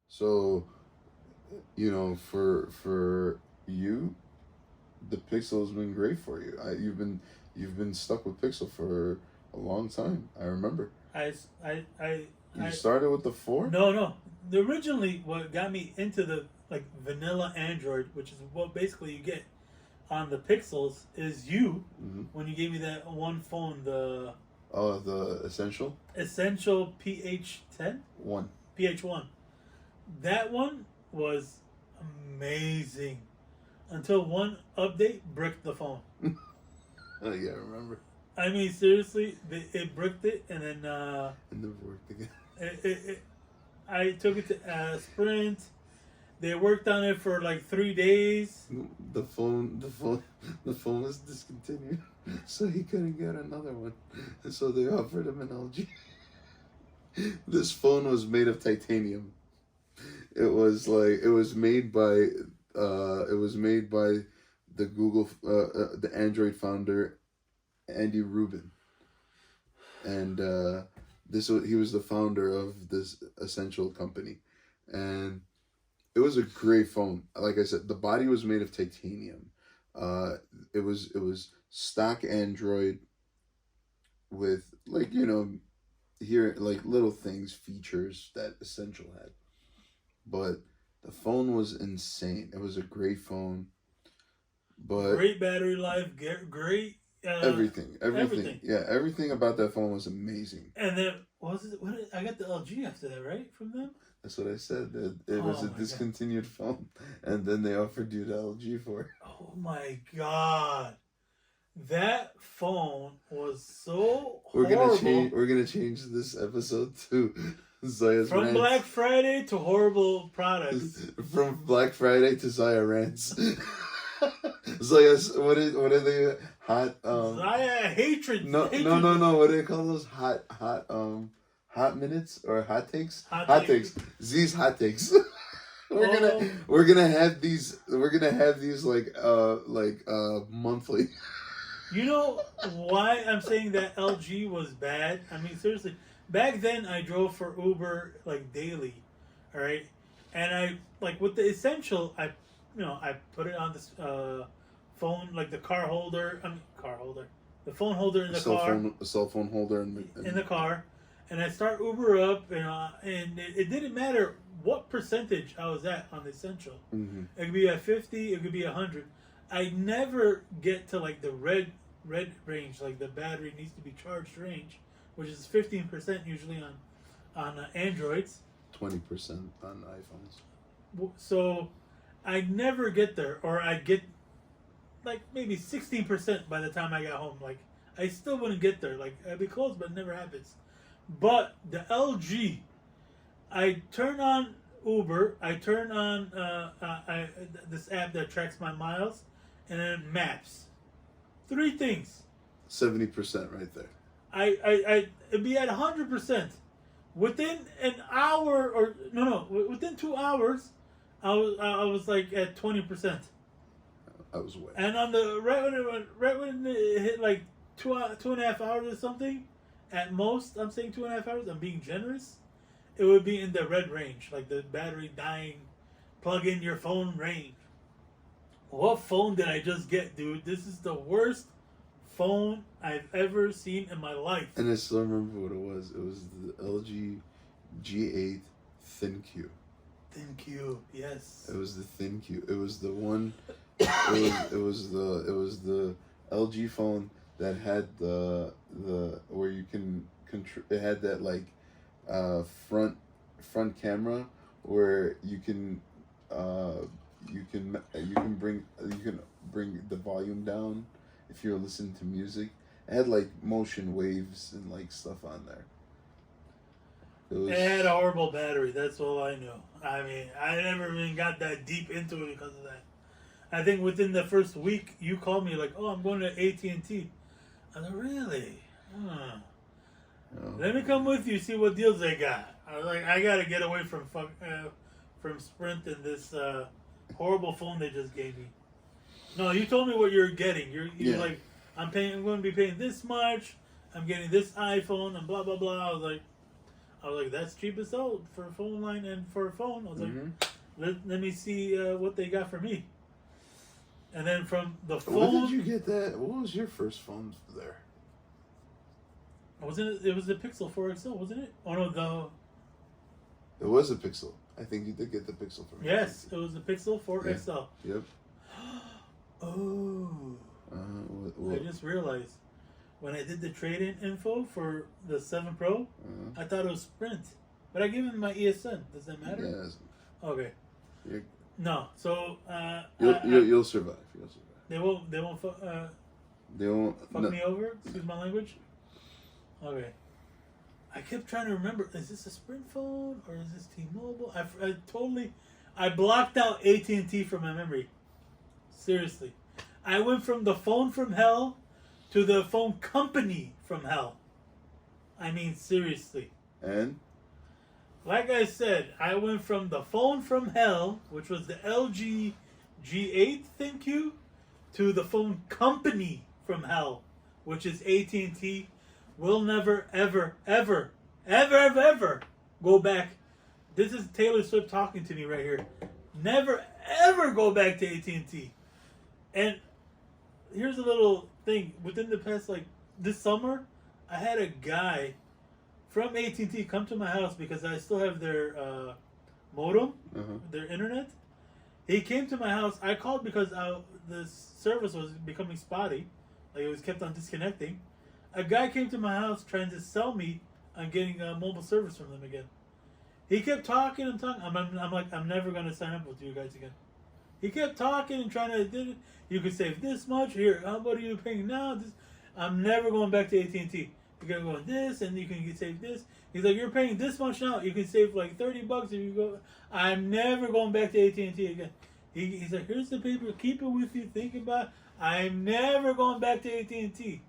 So, for you, the Pixel's been great for you. You've been stuck with Pixel for a long time. I remember. I, You I started with the 4? no, no. Originally, what got me into the like vanilla Android, which is what basically you get on the Pixels, is you Mm-hmm. when you gave me that one phone, the Oh, the Essential Essential PH10, 1. PH1. That one was amazing until one update bricked the phone. Oh yeah, I remember. I mean, seriously, it bricked it, and then It never worked again. it, I took it to Sprint. They worked on it for like 3 days. The phone was discontinued, so he couldn't get another one. And so they offered him an LG. This phone was made of titanium. It was made by the Android founder Andy Rubin, and he was the founder of this Essential company, and it was a great phone. Like I said, the body was made of titanium. Uh, it was stock Android with, like, here, like, little things, features that Essential had, but the phone was insane. It was a great phone, but Great battery life, great everything, everything. yeah, everything about that phone was amazing. And then I got the LG after that, right? From them. That's what I said. That it was Oh a my god. discontinued phone, and then they offered you the LG for it. Oh my god. That phone was so horrible. We're gonna change this episode to Zaya's From rants. Black Friday to horrible products. From Black Friday to Zaya rants. Zaya's, what are they, hot, Zaya hatred. no, Hatred. no, no, no, what do they call those, hot minutes or hot takes? Hot Takes. takes. Z's hot takes. we're Oh, gonna we're gonna have these monthly. you know why I'm saying that LG was bad? I mean, seriously. Back then, I drove for Uber like daily, all right, and I like with the Essential, I put it on this phone, like the car holder. I mean, car holder, the phone holder in the car, A cell phone holder in the car, and I start Uber up, and it didn't matter what percentage I was at on the Essential. mm-hmm. It could be at 50, it could be 100. I never get to like the red range, like the battery needs to be charged range, which is 15% usually on Androids. 20% on iPhones. So I never get there, or I get like maybe 16% by the time I got home. Like I still wouldn't get there. Like I'd be close, but it never happens. But the LG, I turn on Uber, I turn on this app that tracks my miles, and then maps. Three things. 70% right there. It'd be at 100%. Within an hour, or no, within 2 hours, I was like at 20%. I was way. And on the right when it hit like 2.5 hours or something, at most, I'm saying 2.5 hours. I'm being generous. It would be in the red range, like the battery dying, plug in your phone range. What phone did I just get, dude? This is the worst phone I've ever seen in my life. And I still remember what it was. It was the LG G8 Thin Q. Thin Q, yes. It was the Thin Q. It was the one. It was the LG phone that had the where you can control. It had that, like, front camera where you can bring the volume down if you're listening to music. It had, like, motion waves and, like, stuff on there. It had a horrible battery. That's all I know. I mean, I never even got that deep into it because of that. I think within the first week, you called me like, "Oh, I'm going to AT&T." I was like, "Really? Huh. Let me come with you, see what deals they got." I was like, "I gotta get away from Sprint and this horrible phone they just gave me." No, you told me what you're getting. You're Yeah. like, I'm going to be paying this much. I'm getting this iPhone and blah blah blah. I I was like, that's cheap as hell for a phone line and for a phone. I was Mm-hmm. like, let me see what they got for me. And then from the phone, What did you get that? What was your first phone there? wasn't it? It was the Pixel 4 XL, wasn't it? Oh no, It was a Pixel. I think you did get the Pixel from me. yes, it was the Pixel 4 Yeah. XL. Yep. Oh, I just realized when I did the trade-in info for the 7 Pro, I thought it was Sprint, but I gave him my ESN. Does that matter? Yes. Okay. You're, No, so you'll survive. You'll survive. they won't They won't. fuck No. me over. Excuse my language. Okay. I kept trying to remember. Is this a Sprint phone or is this T-Mobile? I blocked out AT&T from my memory. Seriously, I went from the phone from hell to the phone company from hell. I mean, seriously. And Like I said, I went from the phone from hell, which was the LG G8, thank you, to the phone company from hell, which is AT&T. We'll never, ever, ever, ever, ever, ever go back. This is Taylor Swift talking to me right here. Never, ever go back to AT&T. And here's a little thing. Within the past, this summer, I had a guy from AT&T come to my house because I still have their modem, their internet. He came to my house. I called because the service was becoming spotty. Like, it was kept on disconnecting. A guy came to my house trying to sell me on getting mobile service from them again. He kept talking and talking. I'm like, I'm never going to sign up with you guys again. He kept talking and trying to, you could save this much. Here, how about you paying now? I'm never going back to AT&T. You gotta go on this, and you can save this. He's like, you're paying this much now. You can save like $30 if you go. I'm never going back to AT&T again. He's like, here's the paper. Keep it with you. Think about it. I'm never going back to AT&T.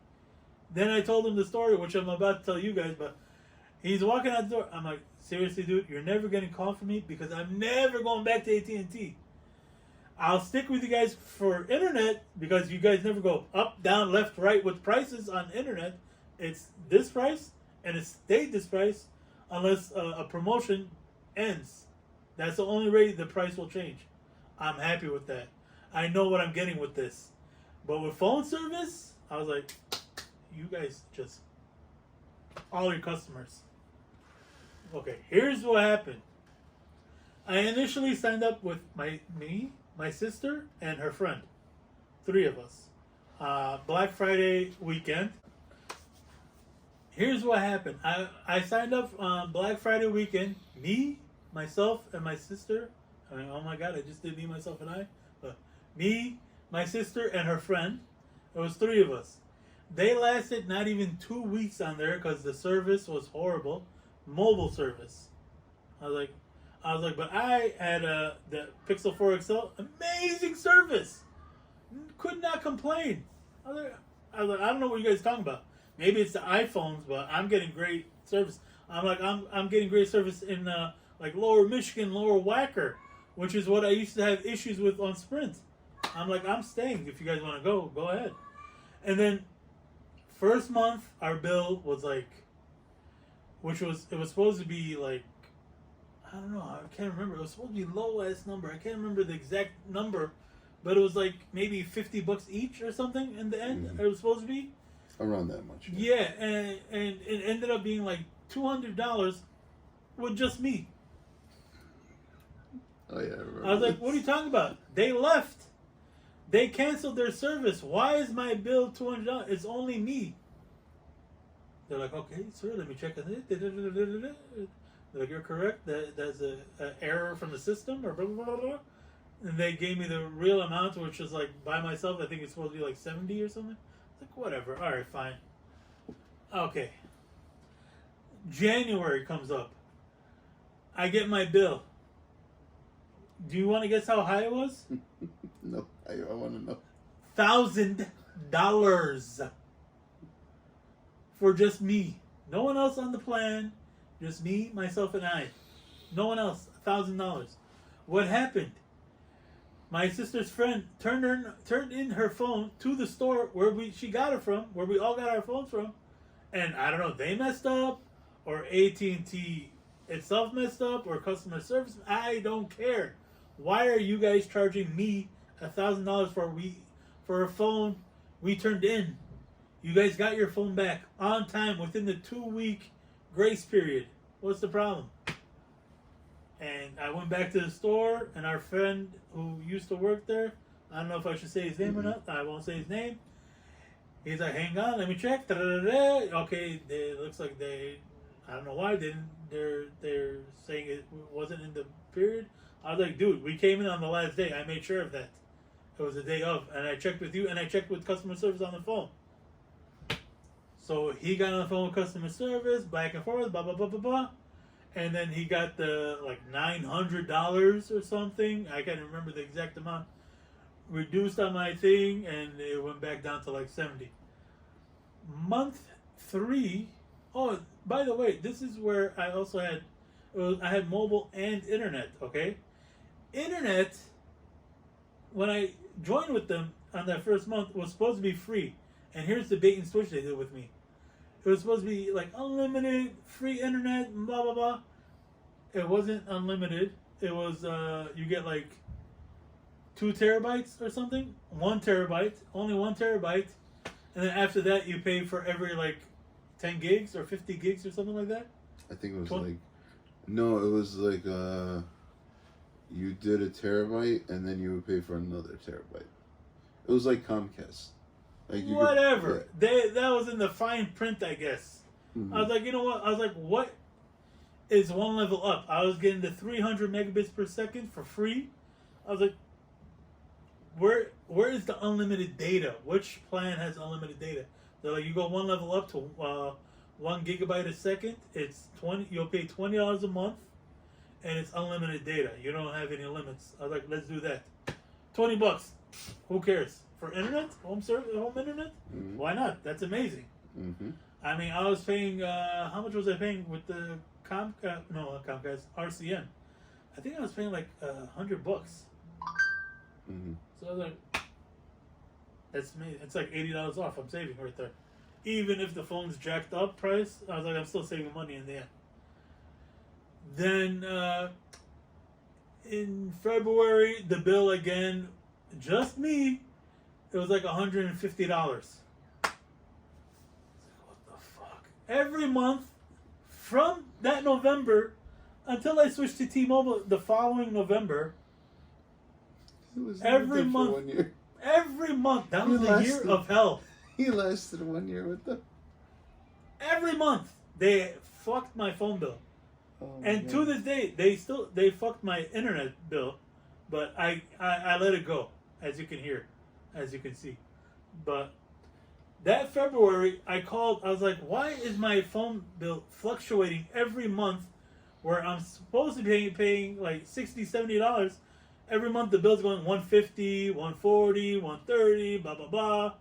Then I told him the story, which I'm about to tell you guys. But he's walking out the door. I'm like, seriously, dude, you're never getting called from me because I'm never going back to AT&T. I'll stick with you guys for internet because you guys never go up, down, left, right with prices on internet. It's this price, and it stayed this price unless a promotion ends. That's the only rate the price will change. I'm happy with that. I know what I'm getting with this. But with phone service, I was like, you guys just, all your customers. Okay, here's what happened. I initially signed up with my sister, and her friend. 3 of us. Black Friday weekend. Here's what happened. I signed up on Black Friday weekend. Me, myself, and my sister. I mean, oh my God, I just did me, myself, and I. But me, my sister, and her friend. It was 3 of us. They lasted not even 2 weeks on there because the service was horrible. Mobile service. I was like, but I had the Pixel 4 XL. Amazing service. Could not complain. I was like, I don't know what you guys are talking about. Maybe it's the iPhones, but I'm getting great service. I'm getting great service in like Lower Michigan, Lower Wacker, which is what I used to have issues with on Sprint. I'm like, I'm staying. If you guys want to go ahead. And then first month, our bill was like, it was supposed to be like, I don't know, I can't remember. It was supposed to be low ass number. I can't remember the exact number, but it was like maybe $50 each or something in the end. Mm-hmm. It was supposed to be around that much. Yeah, and it ended up being like $200 with just me. Oh yeah, I remember. I was like, what are you talking about? They left. They canceled their service. Why is my bill $200? It's only me. They're like, okay, sir, let me check on it. They're like, you're correct. That's an error from the system, or blah, blah, blah, blah. And they gave me the real amount, which was like, by myself, I think it's supposed to be like 70 or something. It's like, whatever. All right, fine. Okay. January comes up. I get my bill. Do you want to guess how high it was? No, I want to know. $1,000 for just me. No one else on the plan. Just me, myself, and I. No one else. $1,000. What happened? My sister's friend turned in her phone to the store where she got it from, where we all got our phones from, and I don't know, they messed up, or AT&T itself messed up or customer service. I don't care. Why are you guys charging me $1,000 for a phone we turned in? You guys got your phone back on time within the 2-week grace period. What's the problem? And I went back to the store, and our friend who used to work there, I don't know if I should say his name or not. I won't say his name. He's like, hang on, let me check. Da-da-da-da. Okay, it looks like I don't know why they're saying it wasn't in the period. I was like, dude, we came in on the last day. I made sure of that. It was the day of, and I checked with you, and I checked with customer service on the phone. So he got on the phone with customer service, back and forth, blah blah blah blah blah. And then he got the like $900 or something. I can't remember the exact amount. Reduced on my thing, and it went back down to like 70. Month 3. Oh, by the way, this is where I also had I had mobile and internet. Okay, internet. When I joined with them on that first month, was supposed to be free. And here's the bait and switch they did with me. It was supposed to be like unlimited free internet, blah blah blah. It wasn't unlimited. It was you get like 2 terabytes or something, 1 terabyte, only 1 terabyte, and then after that you pay for every like 10 gigs or 50 gigs or something like that. I think it was it was like you did a terabyte and then you would pay for another terabyte. It was like Comcast. Like whatever. That was in the fine print, I guess. Mm-hmm. I was like, you know what? I was like, what is one level up? I was getting the 300 megabits per second for free. I was like, where is the unlimited data? Which plan has unlimited data? They're like, you go one level up to 1 gigabyte a second. It's 20. You'll pay $20 a month, and it's unlimited data. You don't have any limits. I was like, let's do that. $20. Who cares? For internet, home internet, Why not? That's amazing. Mm-hmm. I mean, I was paying. How much was I paying with the Comcast? No, not Comcast. RCN. I think I was paying like $100. Mm-hmm. So I was like, that's amazing. It's like $80 off. I'm saving right there. Even if the phone's jacked up price, I was like, I'm still saving money in the end. Then in February, the bill again, just me. It was like $150. What the fuck? Every month from that November until I switched to T-Mobile the following November. It was every month. 1 year. Every month. That was a year of hell. He lasted 1 year with them. Every month they fucked my phone bill. Oh, and to this day they fucked my internet bill, but I let it go, as you can hear. As you can see. But that February, I called. I was like, why is my phone bill fluctuating every month where I'm supposed to be paying like $60, $70? Every month the bill's going $150, $140, $130, blah, blah, blah.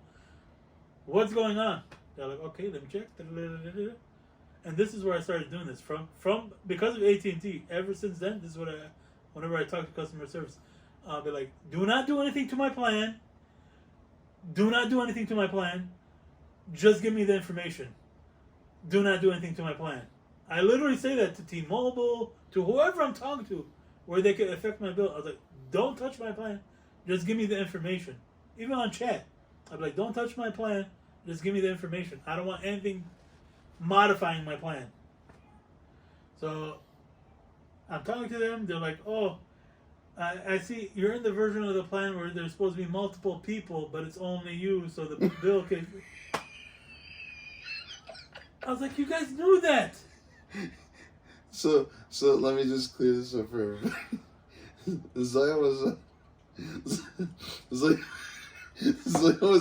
What's going on? They're like, okay, let me check. And this is where I started doing this. From because of AT&T, ever since then, this is what whenever I talk to customer service, I'll be like, do not do anything to my plan. Do not do anything to my plan. Just give me the information. Do not do anything to my plan. I literally say that to T-Mobile, to whoever I'm talking to, where they could affect my bill. I was like, don't touch my plan. Just give me the information. Even on chat, I'd be like, don't touch my plan. Just give me the information. I don't want anything modifying my plan. So I'm talking to them. They're like, oh, I see you're in the version of the plan where there's supposed to be multiple people, but it's only you, so the bill can... I was like, you guys knew that! So let me just clear this up for everybody. Zaya was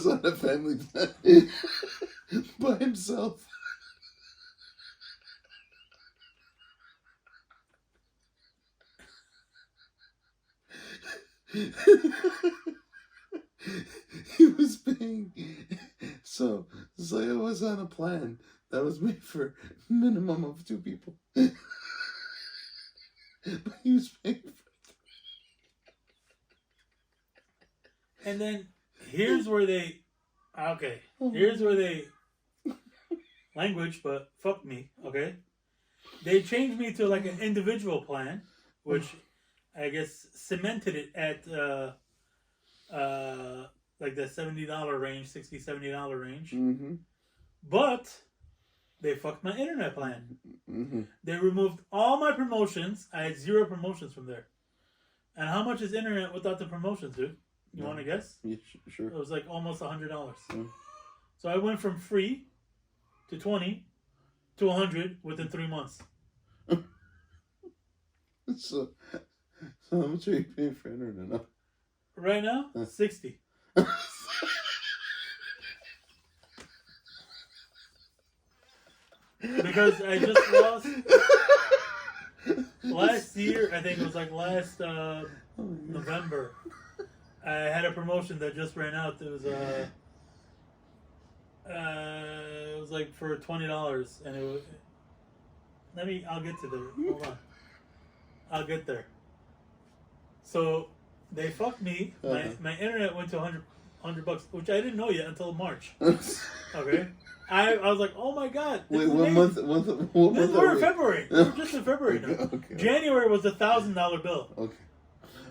on a family plan by himself. He was paying. So Zaya was on a plan that was made for a minimum of 2 people. But he was paying for 3. And then here's where they here's where they language, but fuck me, okay? They changed me to like an individual plan, which I guess cemented it at like the $70 range, $60-$70 range. Mm-hmm. But they fucked my internet plan. Mm-hmm. They removed all my promotions. I had 0 promotions from there. And how much is internet without the promotions, dude? You want to guess? Yeah, sure. It was like almost $100. Mm. So I went from free to 20 to 100 within 3 months. So how much are you paying for internet now? Right now, 60. Because I just lost last year. I think it was like last November. I had a promotion that just ran out. It was like for $20, and it was. I'll get to there. Hold on. I'll get there. So they fucked me. My internet went to $100, which I didn't know yet until March. Okay. I was like, oh my god. Wait, what month? We're in February. We're just in February now. Okay. January was $1,000 bill. Okay.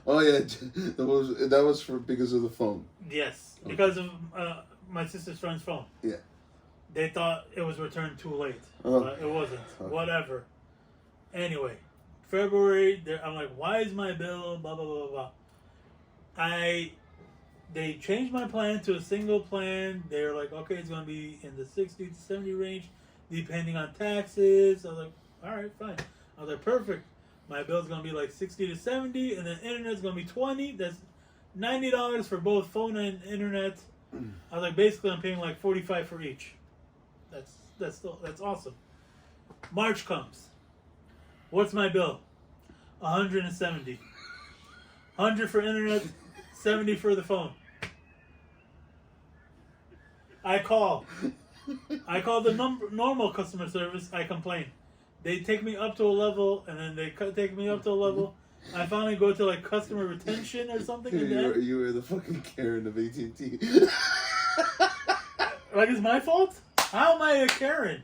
Oh yeah, that was because of the phone. Yes, because of my sister's friend's phone. Yeah. They thought it was returned too late, but it wasn't. Okay. Whatever. Anyway, February. I'm like, why is my bill? Blah blah blah blah. They changed my plan to a single plan. They were like, okay, it's gonna be in the 60 to 70 range, depending on taxes. I was like, all right, fine. I was like, perfect. My bill's gonna be like 60 to 70, and then internet's gonna be 20. That's $90 for both phone and internet. I was like, basically, I'm paying like 45 for each. That's awesome. March comes. What's my bill? 170. 100 for internet, 70 for the phone. I call the normal customer service. I complain. They take me up to a level, and then they take me up to a level. I finally go to like customer retention or something. You were the fucking Karen of AT&T. Like, it's my fault? How am I a Karen?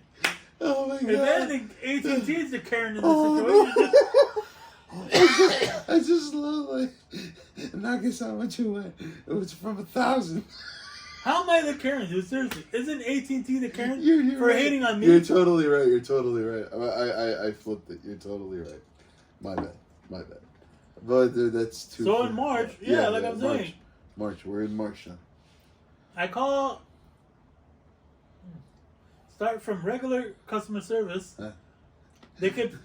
Oh my god! If anything, AT&T is the Karen in this situation. I just love like, and I guess how much it went. It was from 1,000. How am I the Karen, dude? Seriously, isn't AT&T the Karen you're for right. hating on me? You're totally right. You're totally right. I flipped it. You're totally right. My bad. But that's too. So in March, like I'm saying, March. We're in March now. I call. Start from regular customer service. They could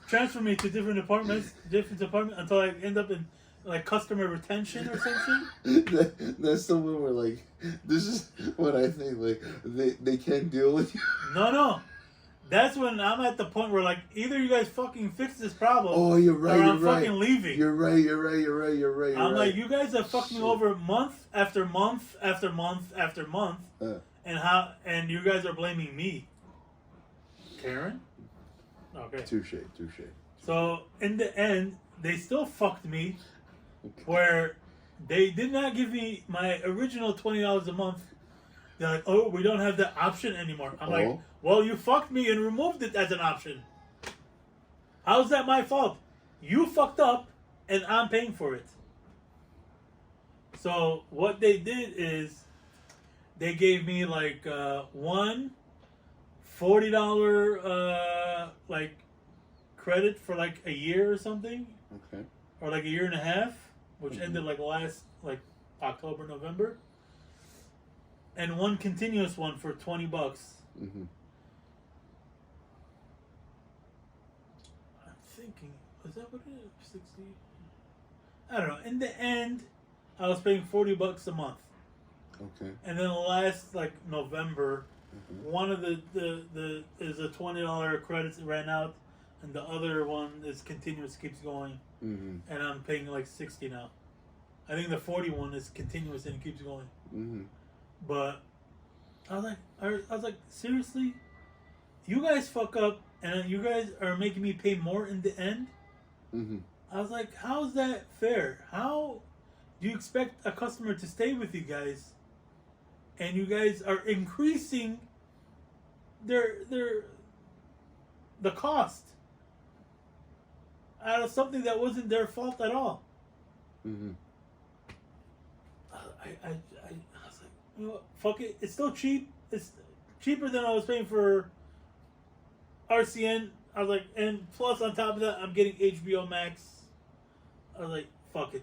transfer me to different departments until I end up in like customer retention or something. That's the one where like, this is what I think, like they can't deal with you. No. That's when I'm at the point where like either you guys fucking fix this problem. Oh, you're right. Or I'm fucking leaving. You're right. I'm like, you guys have fucked me over month after month after month after month. And you guys are blaming me. Karen? Okay. Touche. So in the end, they still fucked me. Okay. Where they did not give me my original $20 a month. They're like, oh, we don't have that option anymore. I'm like, well, you fucked me and removed it as an option. How's that my fault? You fucked up and I'm paying for it. So what they did is they gave me like one $40 like credit for like a year or something. Okay. Or like a year and a half, which ended like last like October, November. And one continuous one for $20. Mm-hmm. I'm thinking, was that what it is? 60? I don't know. In the end, I was paying $40 a month. Okay. And then last like November, one of the is a $20 credits that ran out, and the other one is continuous, keeps going. Mm-hmm. And I'm paying like 60 now. I think the 41 is continuous and it keeps going. Mm-hmm. But I was like, seriously, you guys fuck up and you guys are making me pay more in the end. Mm-hmm. I was like, how is that fair? How do you expect a customer to stay with you guys, and you guys are increasing their the cost out of something that wasn't their fault at all. Mm-hmm. I was like, you know what, fuck it. It's still cheap. It's cheaper than I was paying for RCN. I was like, and plus on top of that, I'm getting HBO Max. I was like, fuck it.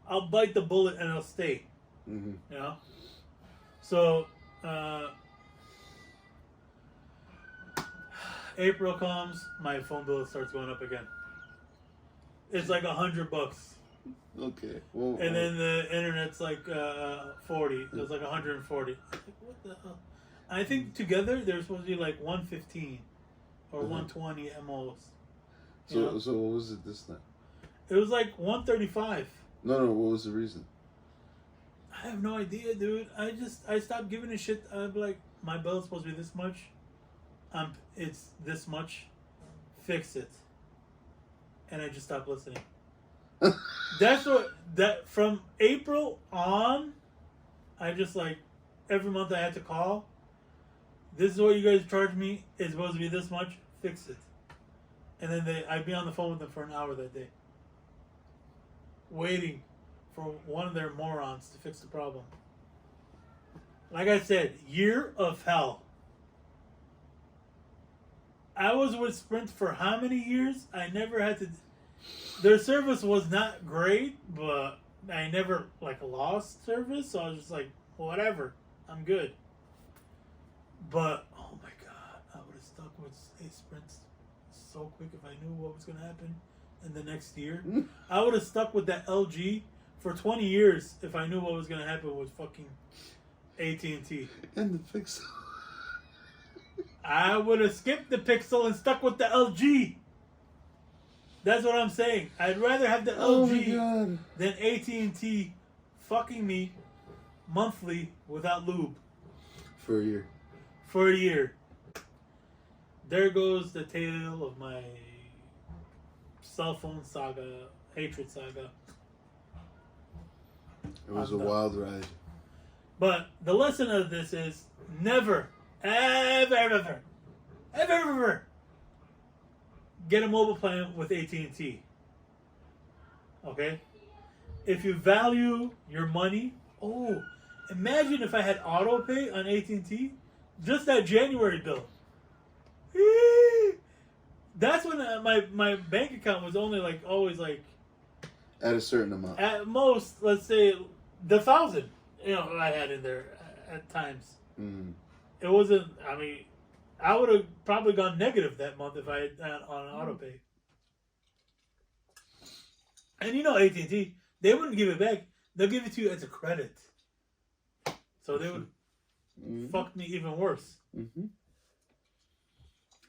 I'll bite the bullet and I'll stay. Mm-hmm. You know? So, April comes, my phone bill starts going up again. It's like $100. Okay. Well, And then the internet's like 40. It was like 140. Like, what the hell? I think together they're supposed to be like 115 or 120 at most. So what was it this time? It was like 135. No. What was the reason? I have no idea, dude. I stopped giving a shit. I'm like, my bill's supposed to be this much. It's this much. Fix it. And I just stopped listening. That from April on, I just like every month I had to call. This is what you guys charge me. It's supposed to be this much. Fix it. And then I'd be on the phone with them for an hour that day, waiting for one of their morons to fix the problem. Like I said, year of hell. I was with Sprint for how many years? I never had to. Their service was not great, but I never like lost service, so I was just like, whatever, I'm good. But oh my god, I would have stuck with Sprint so quick if I knew what was gonna happen in the next year. I would have stuck with that LG for 20 years if I knew what was gonna happen with fucking AT&T. And the Pixel. I would have skipped the Pixel and stuck with the LG. That's what I'm saying. I'd rather have the LG than AT&T fucking me monthly without lube. For a year. For a year. There goes the tale of my cell phone saga, hatred saga. It was a wild ride. But the lesson of this is never, ever get a mobile plan with AT&T. Okay? If you value your money, imagine if I had auto pay on AT&T, just that January bill. That's when my bank account was only like always like at a certain amount. At most, let's say the 1,000. I had in there at times. Mm. It wasn't. I mean, I would have probably gone negative that month if I had on an auto pay. And AT&T, they wouldn't give it back. They'll give it to you as a credit. So they would fuck me even worse. Mm-hmm.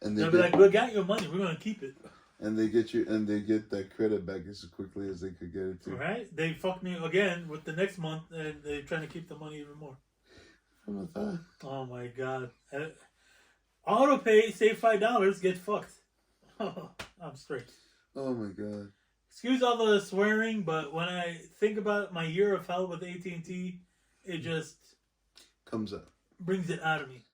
And they'll be like, "We got your money. We're gonna keep it." And they get that credit back as quickly as they could get it to. Right? They fucked me again with the next month, and they're trying to keep the money even more. From a thought. Oh my god! Auto pay, save $5, get fucked. I'm straight. Oh my god! Excuse all the swearing, but when I think about my year of hell with AT&T, it just comes up, brings it out of me.